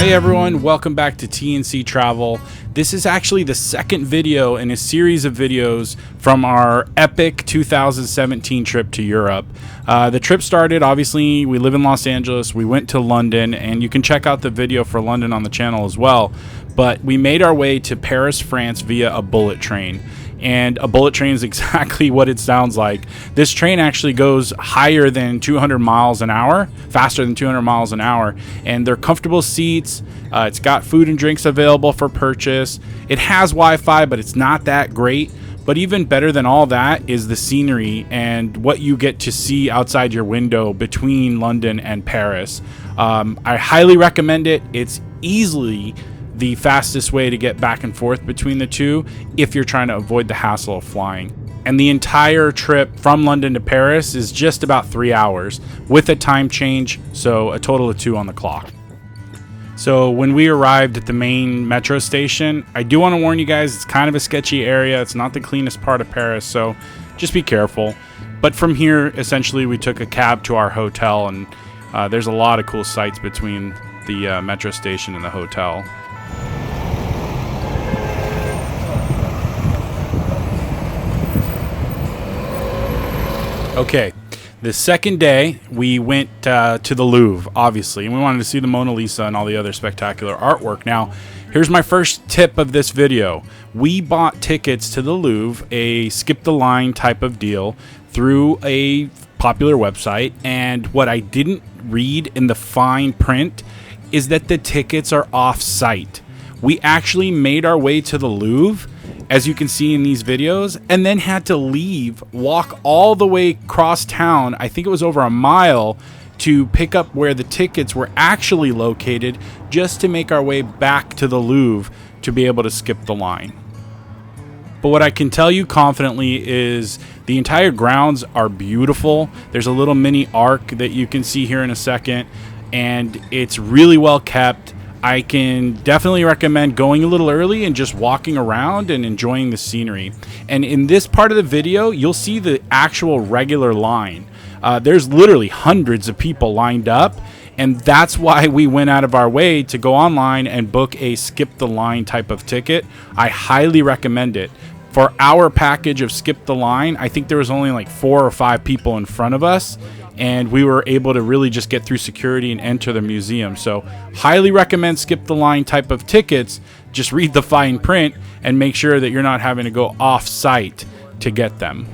Hey everyone, welcome back to TNC Travel. This is actually the second video in a series of videos from our epic 2017 trip to Europe. The trip started, obviously, we live in Los Angeles, we went to London, and you can check out the video for London on the channel as well. But we made our way to Paris, France via a bullet train. And a bullet train is exactly what it sounds like. This train actually goes higher than 200 miles an hour, faster than 200 miles an hour, and they're comfortable seats. It's got food and drinks available for purchase. It has Wi-Fi, but it's not that great. But even better than all that is the scenery and what you get to see outside your window between London and Paris. I highly recommend it. It's easily the fastest way to get back and forth between the two if you're trying to avoid the hassle of flying. And the entire trip from London to Paris is just about 3 hours with a time change, so a total of 2 on the clock. So when we arrived at the main metro station, I do want to warn you guys, it's kind of a sketchy area. It's not the cleanest part of Paris, so just be careful. But from here, essentially, we took a cab to our hotel, and there's a lot of cool sights between the metro station and the hotel. Okay, the second day we went to the Louvre, obviously, and we wanted to see the Mona Lisa and all the other spectacular artwork. Now, here's my first tip of this video. We bought tickets to the Louvre, a skip the line type of deal, through a popular website, and what I didn't read in the fine print is that the tickets are off-site. We actually made our way to the Louvre, as you can see in these videos, and then had to leave, walk all the way across town, I think it was over a mile, to pick up where the tickets were actually located, just to make our way back to the Louvre to be able to skip the line. But what I can tell you confidently is the entire grounds are beautiful. There's a little mini arc that you can see here in a second, and it's really well kept. I can definitely recommend going a little early and just walking around and enjoying the scenery. And in this part of the video, you'll see the actual regular line. There's literally hundreds of people lined up, and that's why we went out of our way to go online and book a skip the line type of ticket. I highly recommend it. For our package of skip the line, I think there was only like 4 or 5 people in front of us, and we were able to really just get through security and enter the museum. So highly recommend skip the line type of tickets. Just read the fine print and make sure that you're not having to go off site to get them.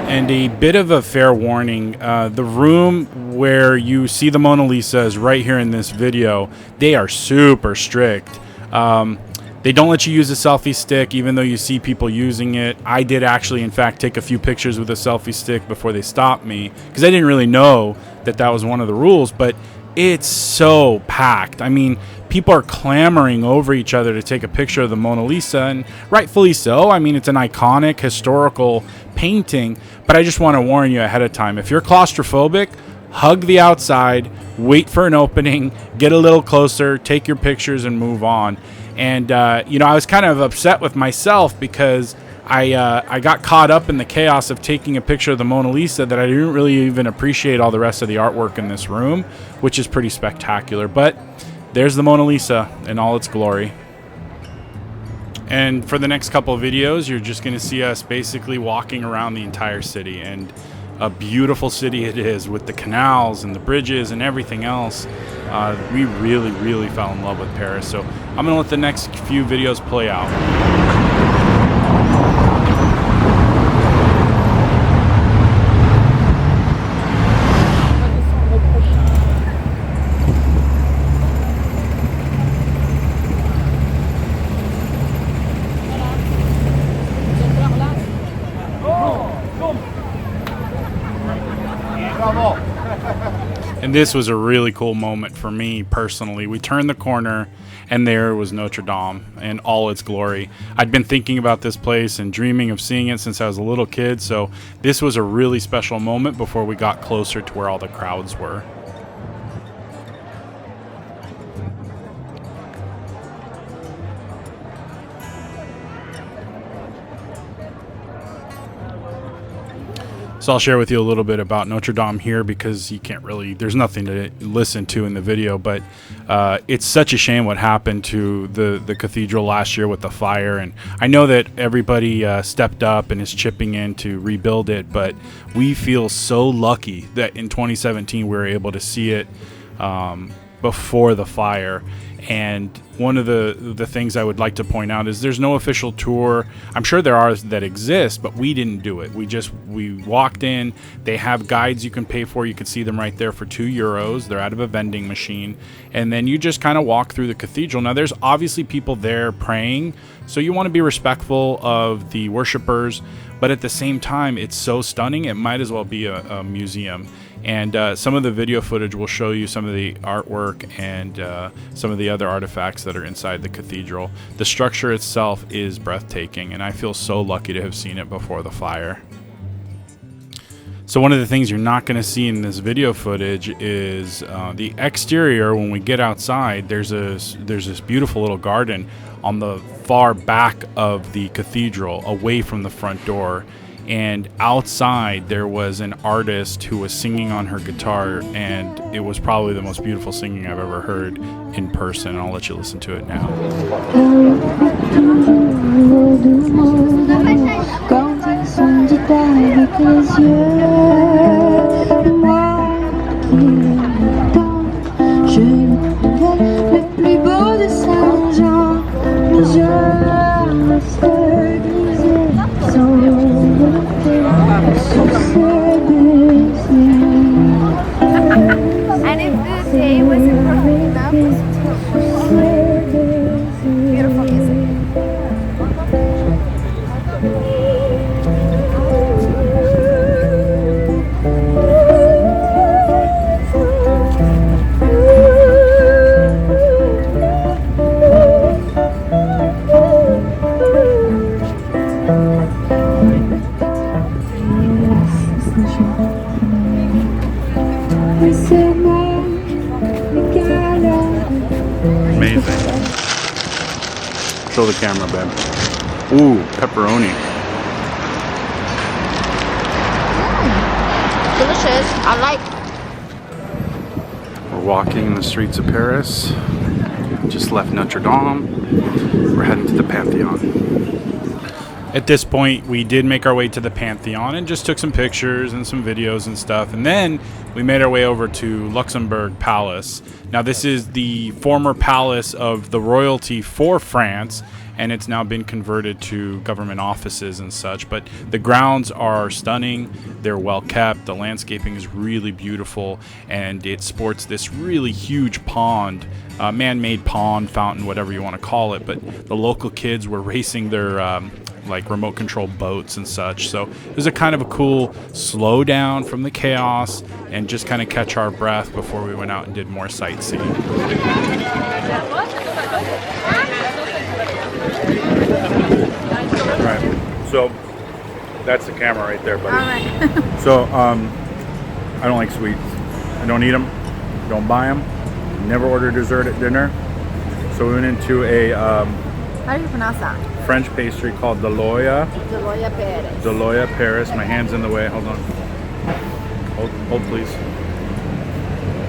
And a bit of a fair warning, the room where you see the Mona Lisa is right here in this video. They are super strict. They don't let you use a selfie stick, even though you see people using it. I did actually, in fact, take a few pictures with a selfie stick before they stopped me, because I didn't really know that that was one of the rules, but it's so packed. I mean, people are clamoring over each other to take a picture of the Mona Lisa, and rightfully so. I mean, it's an iconic historical painting, but I just want to warn you ahead of time. If you're claustrophobic, hug the outside, wait for an opening, get a little closer, take your pictures, and move on. And, you know, I was kind of upset with myself because I got caught up in the chaos of taking a picture of the Mona Lisa that I didn't really even appreciate all the rest of the artwork in this room, which is pretty spectacular. But there's the Mona Lisa in all its glory. And for the next couple of videos, you're just going to see us basically walking around the entire city. And a beautiful city it is, with the canals and the bridges and everything else. We really, really fell in love with Paris. So I'm going to let the next few videos play out. And this was a really cool moment for me personally. We turned the corner and there was Notre Dame in all its glory. I'd been thinking about this place and dreaming of seeing it since I was a little kid, so this was a really special moment before we got closer to where all the crowds were. So I'll share with you a little bit about Notre Dame here because you can't really, there's nothing to listen to in the video, but it's such a shame what happened to the cathedral last year with the fire. And I know that everybody stepped up and is chipping in to rebuild it, but we feel so lucky that in 2017 we were able to see it before the fire. And one of the things I would like to point out is there's no official tour. I'm sure there are that exist, but we didn't do it. We walked in. They have guides you can pay for. You can see them right there for €2. They're out of a vending machine. And then you just kind of walk through the cathedral. Now, there's obviously people there praying, so you want to be respectful of the worshipers. But at the same time, it's so stunning, it might as well be a museum. And some of the video footage will show you some of the artwork and some of the other artifacts that are inside the cathedral. The structure itself is breathtaking, and I feel so lucky to have seen it before the fire. So one of the things you're not going to see in this video footage is the exterior. When we get outside, there's this beautiful little garden on the far back of the cathedral, away from the front door. And outside there was an artist who was singing on her guitar, and it was probably the most beautiful singing I've ever heard in person. I'll let you listen to it now. And if the day wasn't perfect enough, beautiful music. Amazing. Show the camera, babe. Ooh, pepperoni. Delicious. I like. We're walking the streets of Paris. Just left Notre Dame. We're heading to the Pantheon. At this point, we did make our way to the Pantheon and just took some pictures and some videos and stuff. And then we made our way over to Luxembourg Palace. Now, this is the former palace of the royalty for France, and it's now been converted to government offices and such. But the grounds are stunning. They're well kept. The landscaping is really beautiful, and it sports this really huge pond, man-made pond, fountain, whatever you want to call it. But the local kids were racing their like remote control boats and such. So it was a kind of a cool slow down from the chaos and just kind of catch our breath before we went out and did more sightseeing. Right. So that's the camera right there, buddy. All right. So I don't like sweets. I don't eat them. Don't buy them. Never order dessert at dinner. So we went into a How do you pronounce that? French pastry called Deloya. Deloya Paris. Deloya Paris. My hand's in the way. Hold on. Hold please.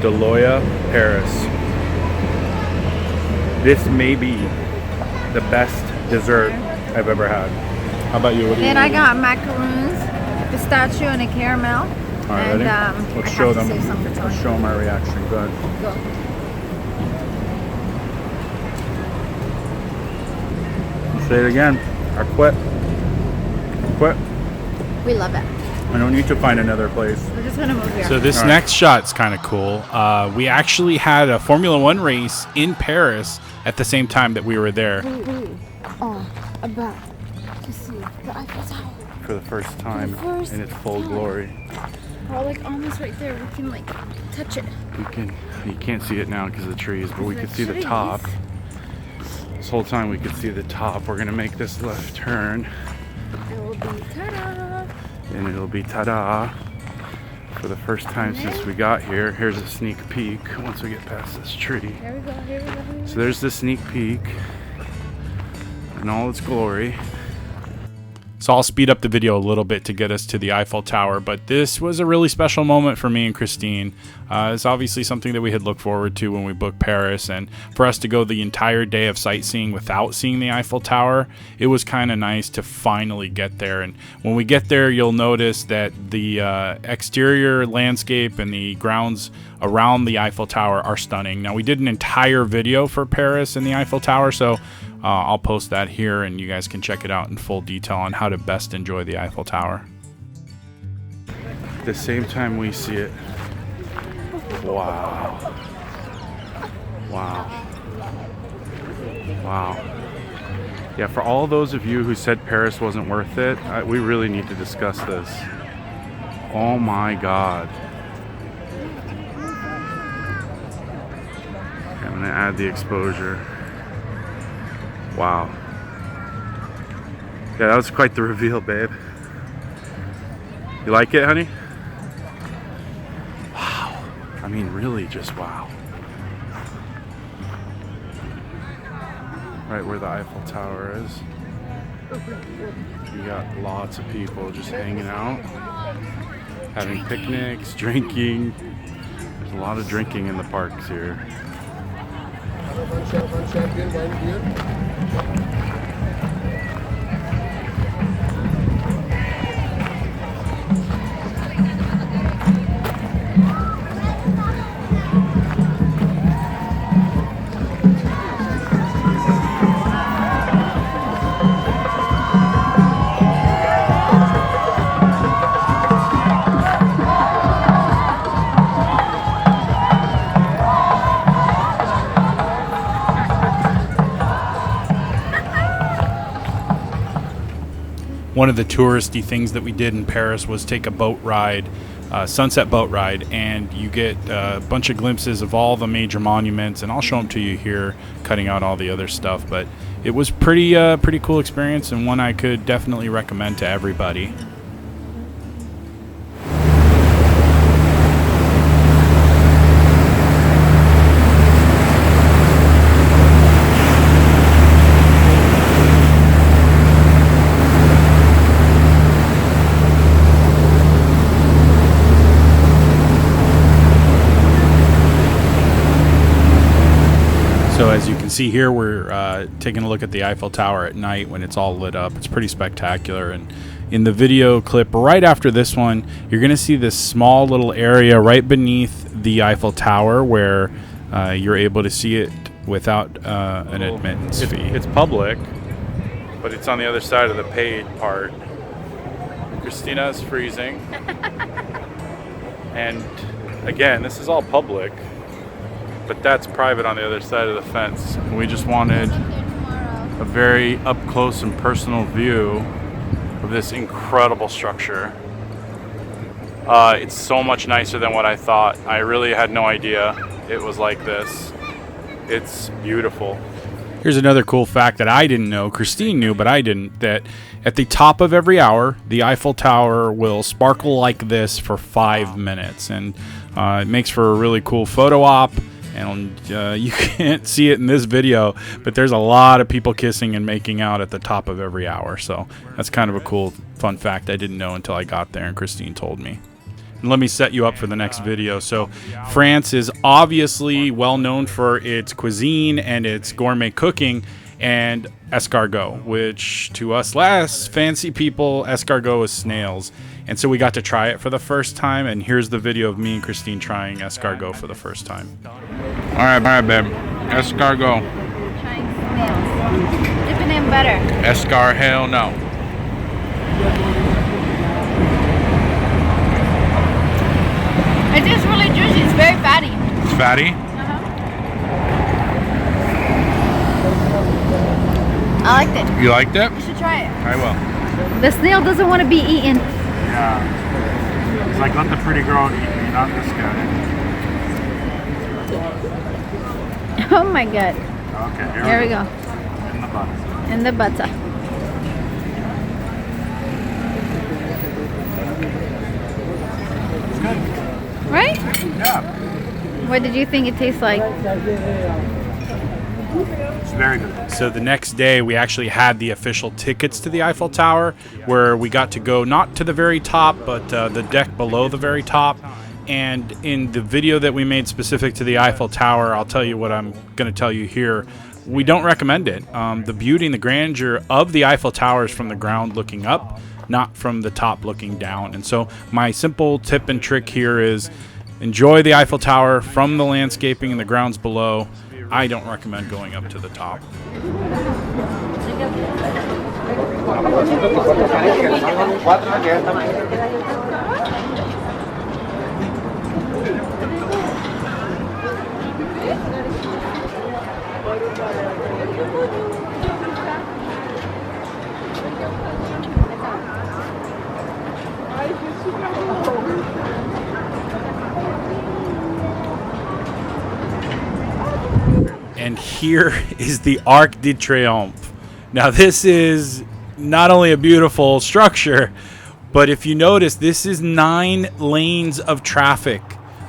Deloya Paris. This may be the best dessert I've ever had. How about you? What do you Then I eating? got macaroons, pistachio, and a caramel. All right, And ready? Let's I show have to them. save some for Let's Tony. show them our reaction. Go ahead. Go. Say it again. I quit. Quit. We love it. I don't need to find another place. We're just gonna move here. So this All right. next shot's kind of cool. We actually had a Formula One race in Paris at the same time that we were there. About to see the Eiffel Tower. For the first time For the first in its full time. glory. We're like almost right there. We can like touch it. You can't see it now because of the trees, but we The could see the trees. top. This whole time we could see the top. We're gonna make this left turn. It will be ta-da. And it'll be ta-da for the first time since we got here. Here's a sneak peek once we get past this tree. Here we go, here we go. Here we go. So there's the sneak peek in all its glory. So I'll speed up the video a little bit to get us to the Eiffel Tower, but this was a really special moment for me and Christine. It's obviously something that we had looked forward to when we booked Paris, and for us to go the entire day of sightseeing without seeing the Eiffel Tower, it was kind of nice to finally get there. And when we get there, you'll notice that the exterior landscape and the grounds around the Eiffel Tower are stunning. Now, we did an entire video for Paris and the Eiffel Tower, so I'll post that here and you guys can check it out in full detail on how to best enjoy the Eiffel Tower. At the same time we see it. Wow. Wow. Wow. Yeah, for all those of you who said Paris wasn't worth it, we really need to discuss this. Oh my God. Okay, I'm gonna add the exposure. Wow. Yeah, that was quite the reveal, babe. You like it, honey? Wow. I mean, really just wow. Right where the Eiffel Tower is. You got lots of people just hanging out, having picnics, drinking. There's a lot of drinking in the parks here. One of the touristy things that we did in Paris was take a boat ride, sunset boat ride, and you get a bunch of glimpses of all the major monuments, and I'll show them to you here, cutting out all the other stuff. But it was pretty cool experience, and one I could definitely recommend to everybody. So as you can see here, we're taking a look at the Eiffel Tower at night when it's all lit up. It's pretty spectacular. And in the video clip right after this one, you're going to see this small little area right beneath the Eiffel Tower where you're able to see it without an admittance fee. It's public, but it's on the other side of the paid part. Christina is freezing. And again, this is all public, but that's private on the other side of the fence. And we just wanted a very up close and personal view of this incredible structure. It's so much nicer than what I thought. I really had no idea it was like this. It's beautiful. Here's another cool fact that I didn't know. Christine knew, but I didn't. That at the top of every hour, the Eiffel Tower will sparkle like this for 5 minutes. And it makes for a really cool photo op. And you can't see it in this video, but there's a lot of people kissing and making out at the top of every hour. So that's kind of a cool, fun fact I didn't know until I got there and Christine told me. And let me set you up for the next video. So France is obviously well known for its cuisine and its gourmet cooking and escargot, which to us less fancy people, escargot is snails. And so we got to try it for the first time, and here's the video of me and Christine trying escargot for the first time. All right, babe. Escargot. Trying snails. Dipping in butter. Escar, hell no. It is really juicy. It's very fatty. It's fatty? I liked it. You liked it? You should try it. I will. The snail doesn't want to be eaten. Yeah. It's like, let the pretty girl eat me, not this guy. Oh my god. Okay, Here we go. In the butter. In the butter. It's good. Right? Yeah. What did you think it tastes like? It's very good. So the next day, we actually had the official tickets to the Eiffel Tower, where we got to go not to the very top, but the deck below the very top. And in the video that we made specific to the Eiffel Tower, I'll tell you what I'm going to tell you here. We don't recommend it. The beauty and the grandeur of the Eiffel Tower is from the ground looking up, not from the top looking down. And so my simple tip and trick here is enjoy the Eiffel Tower from the landscaping and the grounds below. I don't recommend going up to the top. And here is the Arc de Triomphe. Now this is not only a beautiful structure, but if you notice, this is 9 lanes of traffic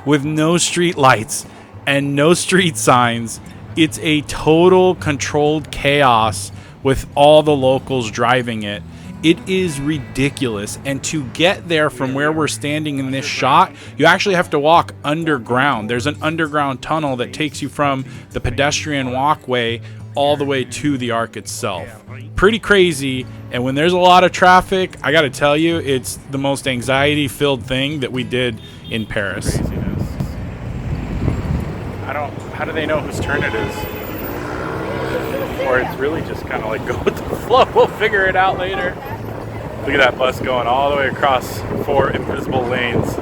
with no street lights and no street signs. It's a total controlled chaos with all the locals driving it. It is ridiculous. And to get there from where we're standing in this shot, you actually have to walk underground. There's an underground tunnel that takes you from the pedestrian walkway all the way to the Arc itself. Pretty crazy. And when there's a lot of traffic, I gotta tell you, it's the most anxiety-filled thing that we did in Paris. How do they know whose turn it is? Or it's really just kind of like go with the flow. We'll figure it out later. Look at that bus going all the way across 4 invisible lanes.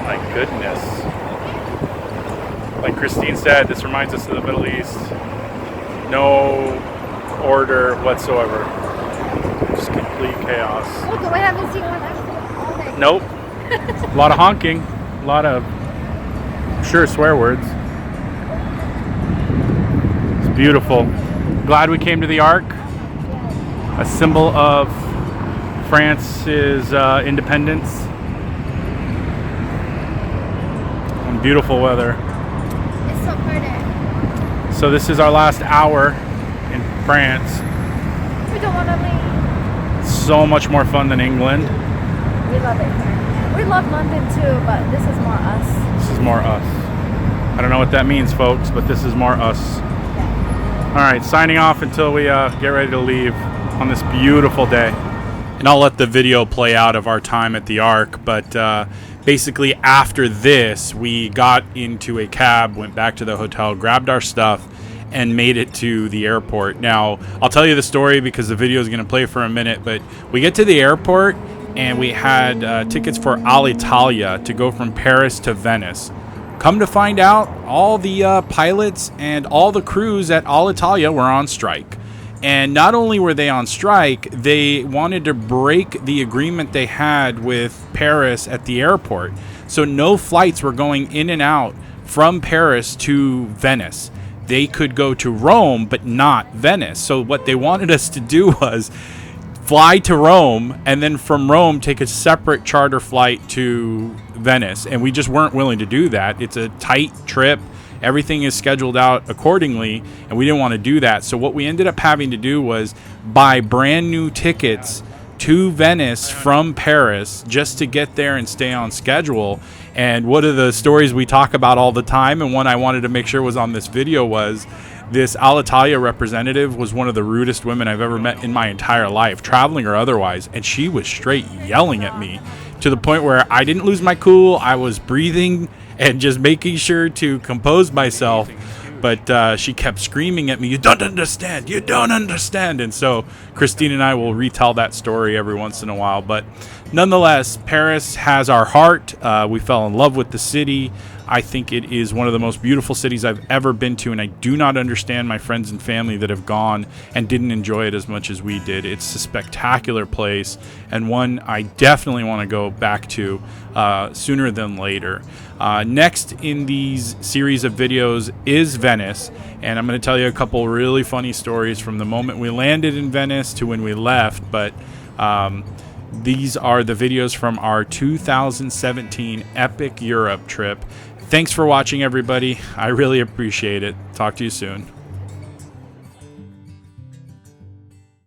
My goodness. Like Christine said, this reminds us of the Middle East. No order whatsoever. Just complete chaos. Look, we haven't seen one accident all day. Nope. A lot of honking. A lot of, sure, swear words. It's beautiful. Glad we came to the Arc. A symbol of France's independence. And beautiful weather. It's so pretty. So this is our last hour in France. We don't want to leave. So much more fun than England. We love it here. We love London too, but this is more us. This is more us. I don't know what that means, folks, but this is more us. All right, signing off until we get ready to leave on this beautiful day. And I'll let the video play out of our time at the Arc, but basically after this, we got into a cab, went back to the hotel, grabbed our stuff, and made it to the airport. Now, I'll tell you the story because the video is going to play for a minute, but we get to the airport and we had tickets for Alitalia to go from Paris to Venice. Come to find out, all the pilots and all the crews at Alitalia were on strike. And not only were they on strike, they wanted to break the agreement they had with Paris at the airport. So no flights were going in and out from Paris to Venice. They could go to Rome, but not Venice. So what they wanted us to do was fly to Rome and then from Rome take a separate charter flight to Venice. And we just weren't willing to do that. It's a tight trip. Everything is scheduled out accordingly, and we didn't want to do that. So what we ended up having to do was buy brand new tickets to Venice from Paris just to get there and stay on schedule. And one of the stories we talk about all the time, and one I wanted to make sure was on this video, was this Alitalia representative was one of the rudest women I've ever met in my entire life, traveling or otherwise, and she was straight yelling at me to the point where I didn't lose my cool. I was breathing and just making sure to compose myself, but she kept screaming at me, "You don't understand, you don't understand." And so Christine and I will retell that story every once in a while, but nonetheless, Paris has our heart. We fell in love with the city. I think it is one of the most beautiful cities I've ever been to, and I do not understand my friends and family that have gone and didn't enjoy it as much as we did. It's a spectacular place, and one I definitely want to go back to sooner than later. Next in these series of videos is Venice, and I'm going to tell you a couple really funny stories from the moment we landed in Venice to when we left, but these are the videos from our 2017 Epic Europe trip. Thanks for watching, everybody. I really appreciate it. Talk to you soon.